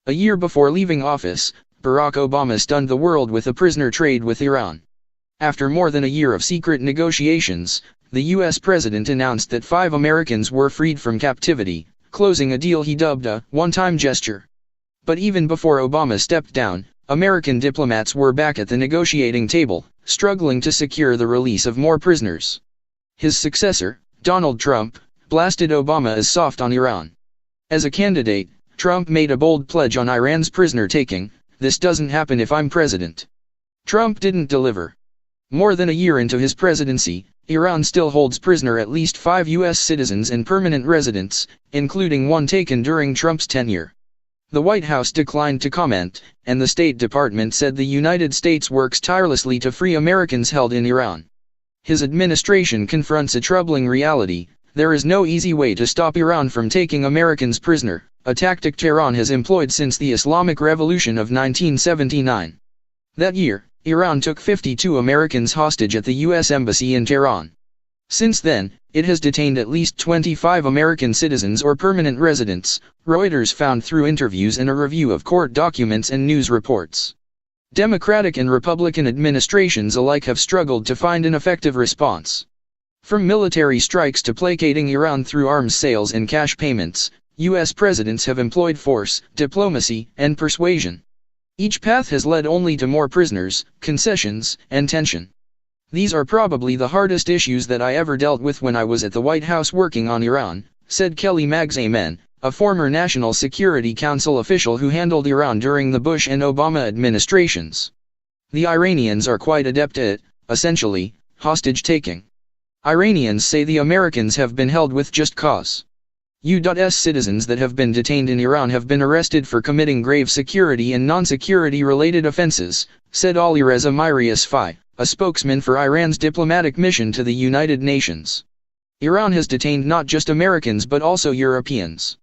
A year before leaving office, Barack Obama stunned the world with a prisoner trade with Iran. After more than a year of secret negotiations, the U.S. president announced that 5 Americans were freed from captivity, closing a deal he dubbed a one-time gesture. But even before Obama stepped down, American diplomats were back at the negotiating table, struggling to secure the release of more prisoners. His successor, Donald Trump, blasted Obama as soft on Iran. As a candidate, Trump made a bold pledge on Iran's prisoner-taking: "This doesn't happen if I'm president." Trump didn't deliver. More than a year into his presidency, Iran still holds prisoner at least 5 U.S. citizens and permanent residents, including one taken during Trump's tenure. The White House declined to comment, and the State Department said the United States works tirelessly to free Americans held in Iran. His administration confronts a troubling reality: there is no easy way to stop Iran from taking Americans prisoner, a tactic Tehran has employed since the Islamic Revolution of 1979. That year, Iran took 52 Americans hostage at the U.S. Embassy in Tehran. Since then, it has detained at least 25 American citizens or permanent residents, Reuters found through interviews and a review of court documents and news reports. Democratic and Republican administrations alike have struggled to find an effective response. From military strikes to placating Iran through arms sales and cash payments, U.S. presidents have employed force, diplomacy, and persuasion. Each path has led only to more prisoners, concessions, and tension. "These are probably the hardest issues that I ever dealt with when I was at the White House working on Iran," said Kelly Magsamen, a former National Security Council official who handled Iran during the Bush and Obama administrations. "The Iranians are quite adept at, essentially, hostage-taking. Iranians say the Americans have been held with just cause. U.S. citizens that have been detained in Iran have been arrested for committing grave security and non-security related offenses," said Alireza Miriasfai, a spokesman for Iran's diplomatic mission to the United Nations. Iran has detained not just Americans but also Europeans.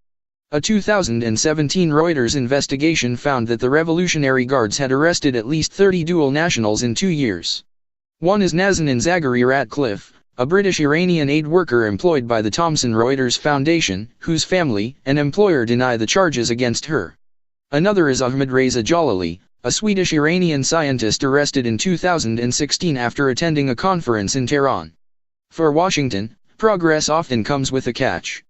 A 2017 Reuters investigation found that the Revolutionary Guards had arrested at least 30 dual nationals in 2 years. One is Nazanin Zaghari Ratcliffe, a British-Iranian aid worker employed by the Thomson Reuters Foundation, whose family and employer deny the charges against her. Another is Ahmed Reza Jalali, a Swedish-Iranian scientist arrested in 2016 after attending a conference in Tehran. For Washington, progress often comes with a catch.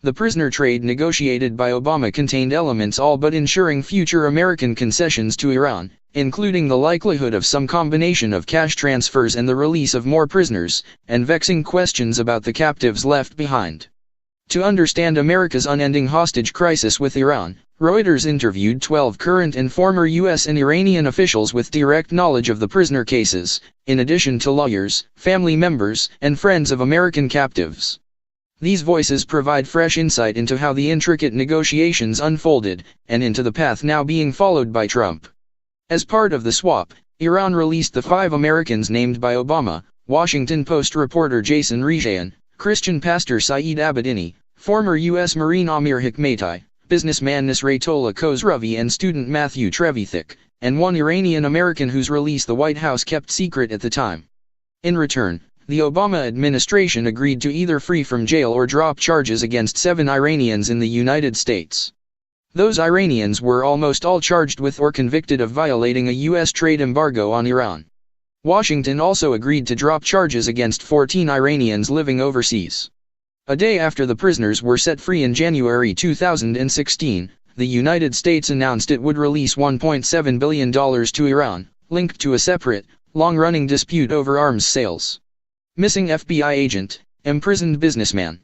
The prisoner trade negotiated by Obama contained elements all but ensuring future American concessions to Iran, including the likelihood of some combination of cash transfers and the release of more prisoners, and vexing questions about the captives left behind. To understand America's unending hostage crisis with Iran, Reuters interviewed 12 current and former U.S. and Iranian officials with direct knowledge of the prisoner cases, in addition to lawyers, family members, and friends of American captives. These voices provide fresh insight into how the intricate negotiations unfolded, and into the path now being followed by Trump. As part of the swap, Iran released the 5 Americans named by Obama: Washington Post reporter Jason Rezaian, Christian pastor Saeed Abedini, former U.S. Marine Amir Hikmatai, businessman Nasratollah Khosravi and student Matthew Trevithick, and one Iranian American whose release the White House kept secret at the time. In return, the Obama administration agreed to either free from jail or drop charges against 7 Iranians in the United States. Those Iranians were almost all charged with or convicted of violating a U.S. trade embargo on Iran. Washington also agreed to drop charges against 14 Iranians living overseas. A day after the prisoners were set free in January 2016, the United States announced it would release $1.7 billion to Iran, linked to a separate, long-running dispute over arms sales. Missing FBI agent, imprisoned businessman.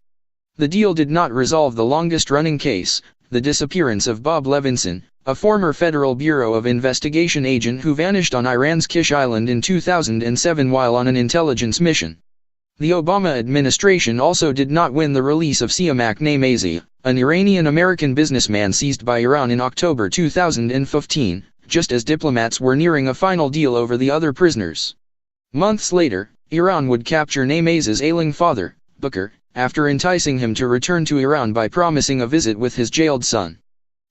The deal did not resolve the longest-running case, the disappearance of Bob Levinson, a former Federal Bureau of Investigation agent who vanished on Iran's Kish Island in 2007 while on an intelligence mission. The Obama administration also did not win the release of Siamak Namazi, an Iranian-American businessman seized by Iran in October 2015, just as diplomats were nearing a final deal over the other prisoners. Months later, Iran would capture Namazi's ailing father, Bukr, after enticing him to return to Iran by promising a visit with his jailed son.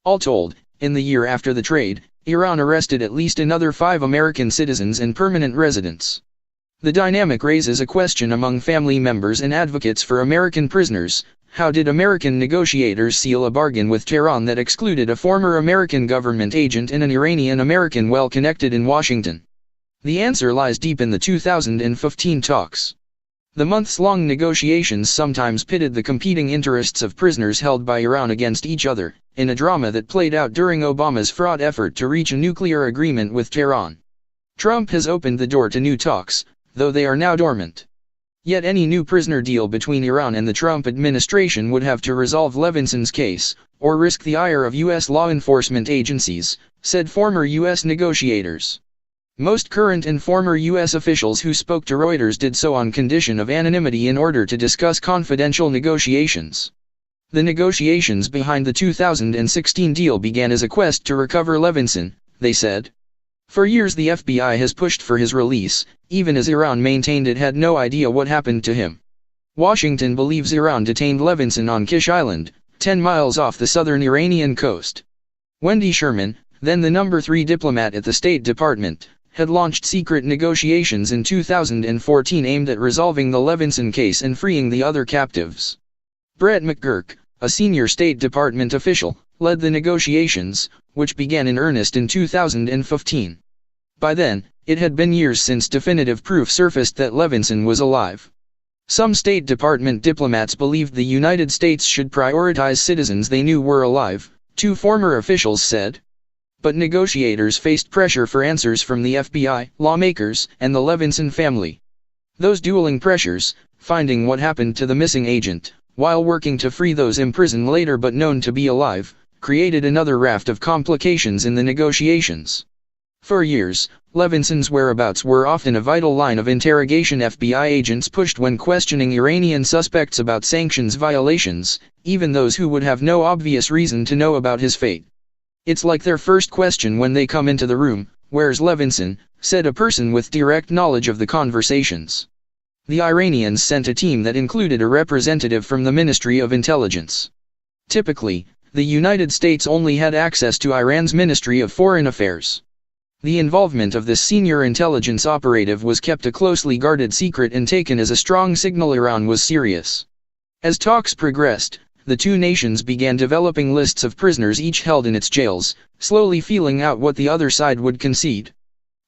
All told, in the year after the trade, Iran arrested at least another 5 American citizens and permanent residents. The dynamic raises a question among family members and advocates for American prisoners: how did American negotiators seal a bargain with Tehran that excluded a former American government agent and an Iranian American well connected in Washington? The answer lies deep in the 2015 talks. The months-long negotiations sometimes pitted the competing interests of prisoners held by Iran against each other, in a drama that played out during Obama's fraught effort to reach a nuclear agreement with Tehran. Trump has opened the door to new talks, though they are now dormant. Yet any new prisoner deal between Iran and the Trump administration would have to resolve Levinson's case, or risk the ire of U.S. law enforcement agencies, said former U.S. negotiators. Most current and former U.S. officials who spoke to Reuters did so on condition of anonymity in order to discuss confidential negotiations. The negotiations behind the 2016 deal began as a quest to recover Levinson, they said. For years the FBI has pushed for his release, even as Iran maintained it had no idea what happened to him. Washington believes Iran detained Levinson on Kish Island, 10 miles off the southern Iranian coast. Wendy Sherman, then the number 3 diplomat at the State Department, had launched secret negotiations in 2014 aimed at resolving the Levinson case and freeing the other captives. Brett McGurk, a senior State Department official, led the negotiations, which began in earnest in 2015. By then, it had been years since definitive proof surfaced that Levinson was alive. Some State Department diplomats believed the United States should prioritize citizens they knew were alive, 2 former officials said. But negotiators faced pressure for answers from the FBI, lawmakers, and the Levinson family. Those dueling pressures, finding what happened to the missing agent, while working to free those imprisoned later but known to be alive, created another raft of complications in the negotiations. For years, Levinson's whereabouts were often a vital line of interrogation FBI agents pushed when questioning Iranian suspects about sanctions violations, even those who would have no obvious reason to know about his fate. It's like their first question when they come into the room, "Where's Levinson?" said a person with direct knowledge of the conversations. The Iranians sent a team that included a representative from the Ministry of Intelligence. Typically, the United States only had access to Iran's Ministry of Foreign Affairs. The involvement of this senior intelligence operative was kept a closely guarded secret and taken as a strong signal Iran was serious. As talks progressed, the two nations began developing lists of prisoners each held in its jails, slowly feeling out what the other side would concede.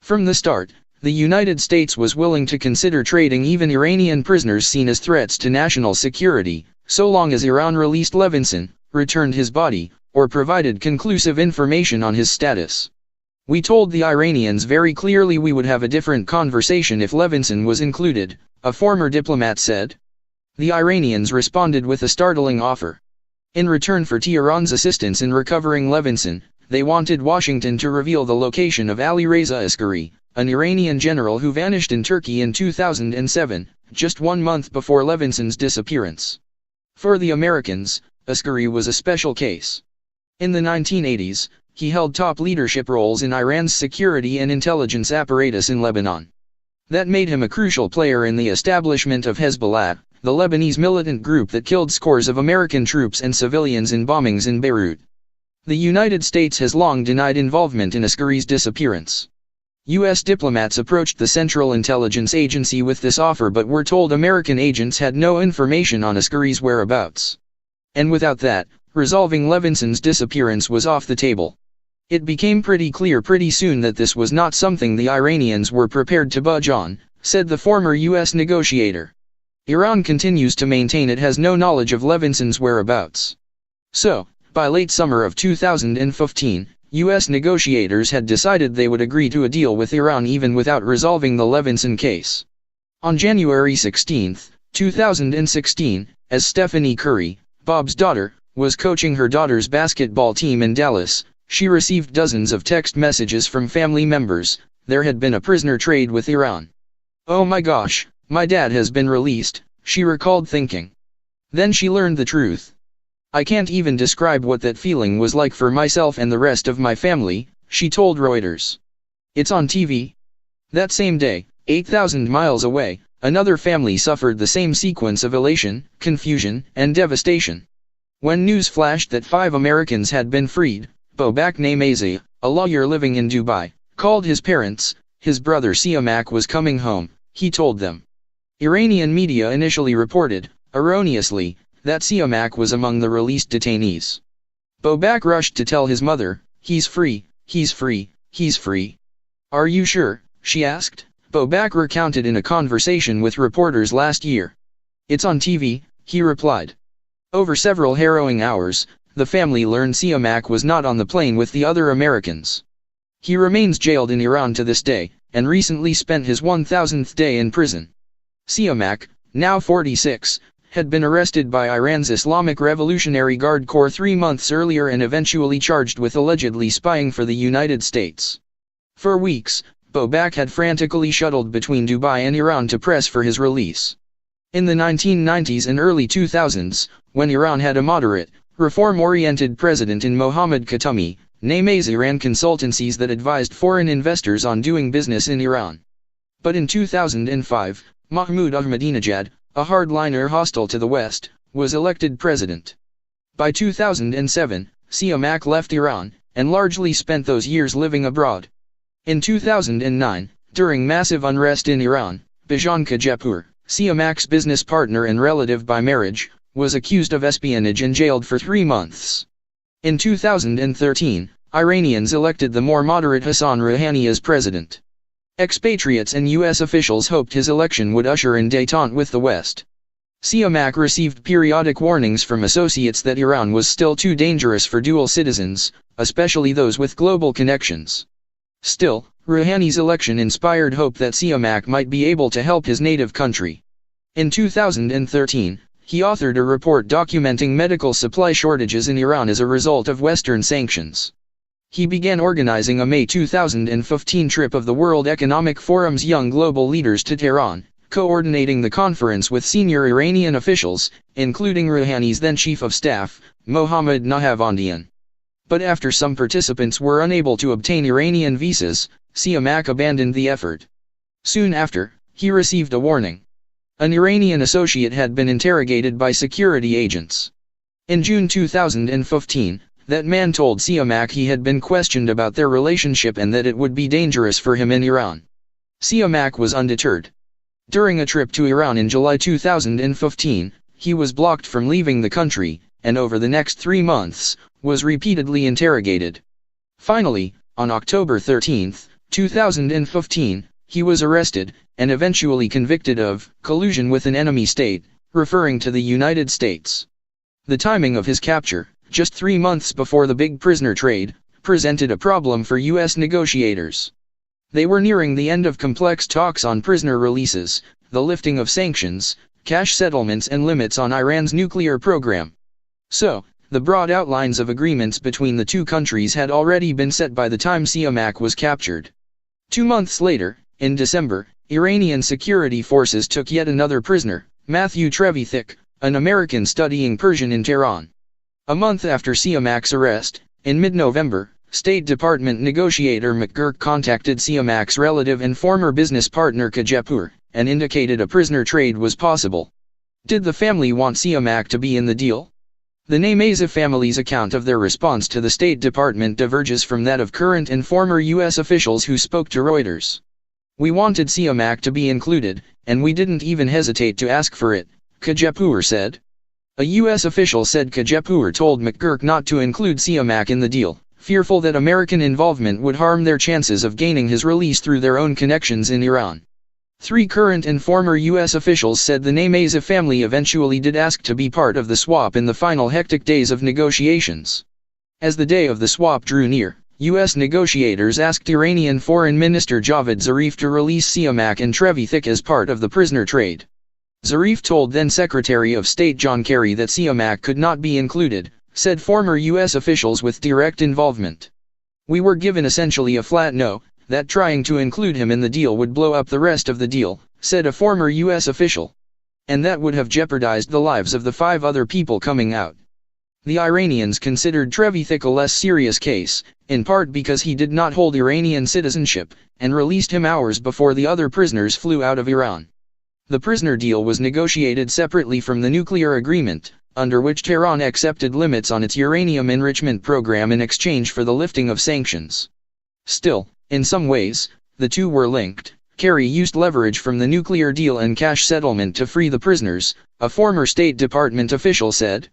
From the start, the United States was willing to consider trading even Iranian prisoners seen as threats to national security, so long as Iran released Levinson, returned his body, or provided conclusive information on his status. "We told the Iranians very clearly we would have a different conversation if Levinson was included," a former diplomat said. The Iranians responded with a startling offer. In return for Tehran's assistance in recovering Levinson, they wanted Washington to reveal the location of Ali Reza Askari, an Iranian general who vanished in Turkey in 2007, just 1 month before Levinson's disappearance. For the Americans, Askari was a special case. In the 1980s, he held top leadership roles in Iran's security and intelligence apparatus in Lebanon. That made him a crucial player in the establishment of Hezbollah, the Lebanese militant group that killed scores of American troops and civilians in bombings in Beirut. The United States has long denied involvement in Askari's disappearance. U.S. diplomats approached the Central Intelligence Agency with this offer but were told American agents had no information on Askari's whereabouts. And without that, resolving Levinson's disappearance was off the table. It became pretty clear pretty soon that this was not something the Iranians were prepared to budge on, said the former U.S. negotiator. Iran continues to maintain it has no knowledge of Levinson's whereabouts. So, by late summer of 2015, U.S. negotiators had decided they would agree to a deal with Iran even without resolving the Levinson case. On January 16, 2016, as Stephanie Curry, Bob's daughter, was coaching her daughter's basketball team in Dallas, she received dozens of text messages from family members. There had been a prisoner trade with Iran. "Oh my gosh, my dad has been released," she recalled thinking. Then she learned the truth. "I can't even describe what that feeling was like for myself and the rest of my family," she told Reuters. "It's on TV." That same day, 8,000 miles away, another family suffered the same sequence of elation, confusion, and devastation. When news flashed that 5 Americans had been freed, Bobak Namazi, a lawyer living in Dubai, called his parents. His brother Siamak was coming home, he told them. Iranian media initially reported, erroneously, that Siamak was among the released detainees. Bobak rushed to tell his mother, "He's free, he's free, he's free." "Are you sure?" she asked. Bobak recounted in a conversation with reporters last year. "It's on TV," he replied. Over several harrowing hours, the family learned Siamak was not on the plane with the other Americans. He remains jailed in Iran to this day, and recently spent his 1000th day in prison. Siamak, now 46, had been arrested by Iran's Islamic Revolutionary Guard Corps 3 months earlier and eventually charged with allegedly spying for the United States. For weeks, Bobak had frantically shuttled between Dubai and Iran to press for his release. In the 1990s and early 2000s, when Iran had a moderate, reform-oriented president in Mohammad Khatami, Namaze ran consultancies that advised foreign investors on doing business in Iran. But in 2005, Mahmoud Ahmadinejad, a hardliner hostile to the West, was elected president. By 2007, Siamak left Iran, and largely spent those years living abroad. In 2009, during massive unrest in Iran, Bijan Kajapur, Siamak's business partner and relative by marriage, was accused of espionage and jailed for 3 months. In 2013, Iranians elected the more moderate Hassan Rouhani as president. Expatriates and U.S. officials hoped his election would usher in détente with the West. Siamak received periodic warnings from associates that Iran was still too dangerous for dual citizens, especially those with global connections. Still, Rouhani's election inspired hope that Siamak might be able to help his native country. In 2013, he authored a report documenting medical supply shortages in Iran as a result of Western sanctions. He began organizing a May 2015 trip of the World Economic Forum's young global leaders to Tehran, coordinating the conference with senior Iranian officials, including Rouhani's then Chief of Staff, Mohammad Nahavandian. But after some participants were unable to obtain Iranian visas, Siamak abandoned the effort. Soon after, he received a warning. An Iranian associate had been interrogated by security agents. In June 2015, that man told Siamak he had been questioned about their relationship and that it would be dangerous for him in Iran. Siamak was undeterred. During a trip to Iran in July 2015, he was blocked from leaving the country, and over the next 3 months, was repeatedly interrogated. Finally, on October 13, 2015, he was arrested, and eventually convicted of collusion with an enemy state, referring to the United States. The timing of his capture, just 3 months before the big prisoner trade, presented a problem for U.S. negotiators. They were nearing the end of complex talks on prisoner releases, the lifting of sanctions, cash settlements and limits on Iran's nuclear program. So, the broad outlines of agreements between the two countries had already been set by the time Siamak was captured. 2 months later, in December, Iranian security forces took yet another prisoner, Matthew Trevithick, an American studying Persian in Tehran. A month after Siamak's arrest, in mid-November, State Department negotiator McGurk contacted Siamak's relative and former business partner Kajapur, and indicated a prisoner trade was possible. Did the family want Siamak to be in the deal? The Namaze family's account of their response to the State Department diverges from that of current and former U.S. officials who spoke to Reuters. "We wanted Siamak to be included, and we didn't even hesitate to ask for it," Kajapur said. A U.S. official said Kajapur told McGurk not to include Siamak in the deal, fearful that American involvement would harm their chances of gaining his release through their own connections in Iran. 3 current and former U.S. officials said the Namaze family eventually did ask to be part of the swap in the final hectic days of negotiations. As the day of the swap drew near, U.S. negotiators asked Iranian Foreign Minister Javad Zarif to release Siamak and Trevithick as part of the prisoner trade. Zarif told then Secretary of State John Kerry that Siamak could not be included, said former U.S. officials with direct involvement. "We were given essentially a flat no, that trying to include him in the deal would blow up the rest of the deal," said a former U.S. official. "And that would have jeopardized the lives of the 5 other people coming out." The Iranians considered Trevithick a less serious case, in part because he did not hold Iranian citizenship, and released him hours before the other prisoners flew out of Iran. The prisoner deal was negotiated separately from the nuclear agreement, under which Tehran accepted limits on its uranium enrichment program in exchange for the lifting of sanctions. Still, in some ways, the two were linked. Kerry used leverage from the nuclear deal and cash settlement to free the prisoners, a former State Department official said.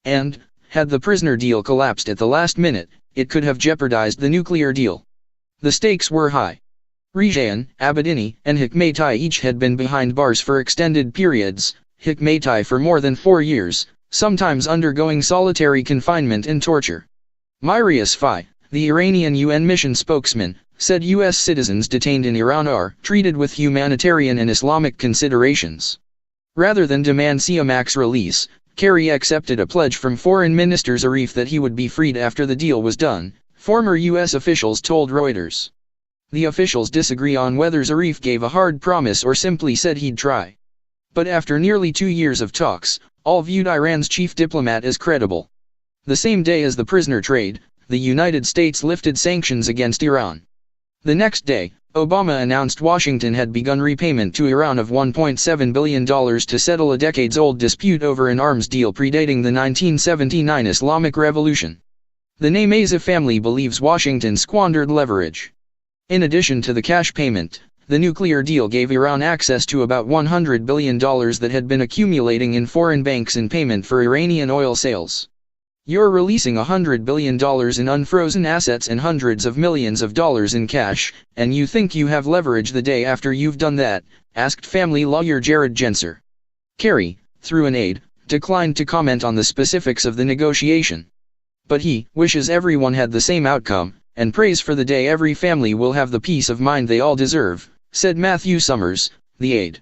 And, had the prisoner deal collapsed at the last minute, it could have jeopardized the nuclear deal. The stakes were high. Rejayan, Abedini, and Hekmaty each had been behind bars for extended periods, Hekmaty for more than 4 years, sometimes undergoing solitary confinement and torture. Marius Fai, the Iranian UN mission spokesman, said U.S. citizens detained in Iran are treated with humanitarian and Islamic considerations. Rather than demand Siamak's release, Kerry accepted a pledge from Foreign Minister Zarif that he would be freed after the deal was done, former U.S. officials told Reuters. The officials disagree on whether Zarif gave a hard promise or simply said he'd try. But after nearly 2 years of talks, all viewed Iran's chief diplomat as credible. The same day as the prisoner trade, the United States lifted sanctions against Iran. The next day, Obama announced Washington had begun repayment to Iran of $1.7 billion to settle a decades-old dispute over an arms deal predating the 1979 Islamic Revolution. The Namazi family believes Washington squandered leverage. In addition to the cash payment, the nuclear deal gave Iran access to about $100 billion that had been accumulating in foreign banks in payment for Iranian oil sales. "You're releasing $100 billion in unfrozen assets and hundreds of millions of dollars in cash, and you think you have leverage the day after you've done that?" asked family lawyer Jared Genser. Kerry, through an aide, declined to comment on the specifics of the negotiation. But he wishes everyone had the same outcome, and prays for the day every family will have the peace of mind they all deserve, said Matthew Summers, the aide.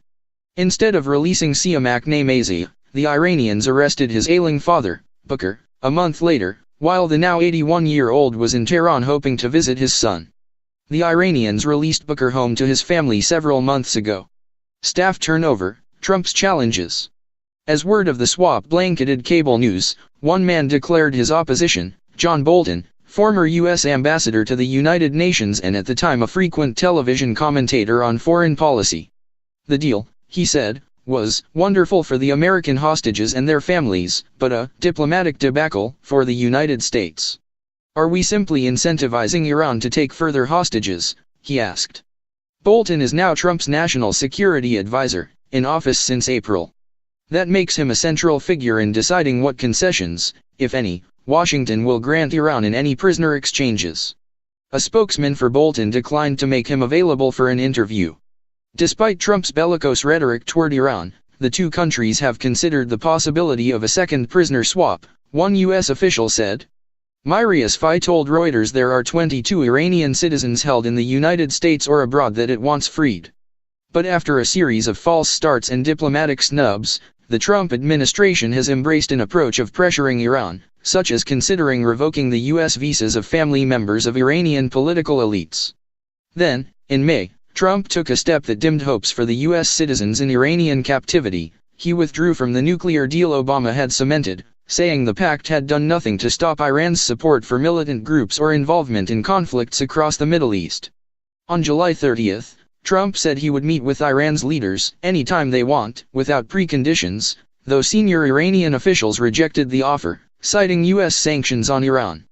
Instead of releasing Siamak Namazi, the Iranians arrested his ailing father, Booker, a month later, while the now 81-year-old was in Tehran hoping to visit his son. The Iranians released Booker home to his family several months ago. Staff turnover, Trump's challenges. As word of the swap blanketed cable news, one man declared his opposition, John Bolton, former U.S. ambassador to the United Nations and at the time a frequent television commentator on foreign policy. The deal, he said, was wonderful for the American hostages and their families, but a diplomatic debacle for the United States. Are we simply incentivizing Iran to take further hostages? He asked. Bolton is now Trump's national security advisor, in office since April. That makes him a central figure in deciding what concessions, if any, Washington will grant Iran in any prisoner exchanges. A spokesman for Bolton declined to make him available for an interview. Despite Trump's bellicose rhetoric toward Iran, the two countries have considered the possibility of a second prisoner swap, one U.S. official said. Marius Fai told Reuters there are 22 Iranian citizens held in the United States or abroad that it wants freed. But after a series of false starts and diplomatic snubs, the Trump administration has embraced an approach of pressuring Iran, such as considering revoking the U.S. visas of family members of Iranian political elites. Then, in May, Trump took a step that dimmed hopes for the U.S. citizens in Iranian captivity. He withdrew from the nuclear deal Obama had cemented, saying the pact had done nothing to stop Iran's support for militant groups or involvement in conflicts across the Middle East. On July 30, Trump said he would meet with Iran's leaders anytime they want, without preconditions, though senior Iranian officials rejected the offer, citing U.S. sanctions on Iran.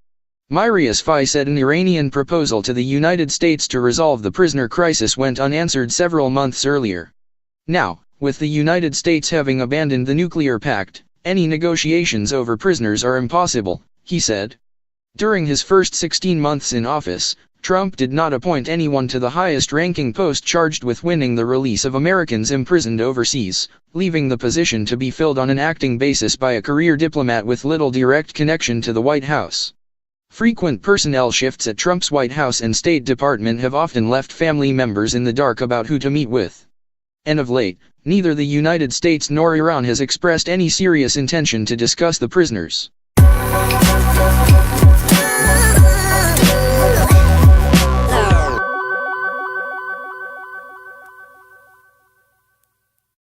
Marius Fai said an Iranian proposal to the United States to resolve the prisoner crisis went unanswered several months earlier. Now, with the United States having abandoned the nuclear pact, any negotiations over prisoners are impossible, he said. During his first 16 months in office, Trump did not appoint anyone to the highest-ranking post charged with winning the release of Americans imprisoned overseas, leaving the position to be filled on an acting basis by a career diplomat with little direct connection to the White House. Frequent personnel shifts at Trump's White House and State Department have often left family members in the dark about who to meet with. And of late, neither the United States nor Iran has expressed any serious intention to discuss the prisoners.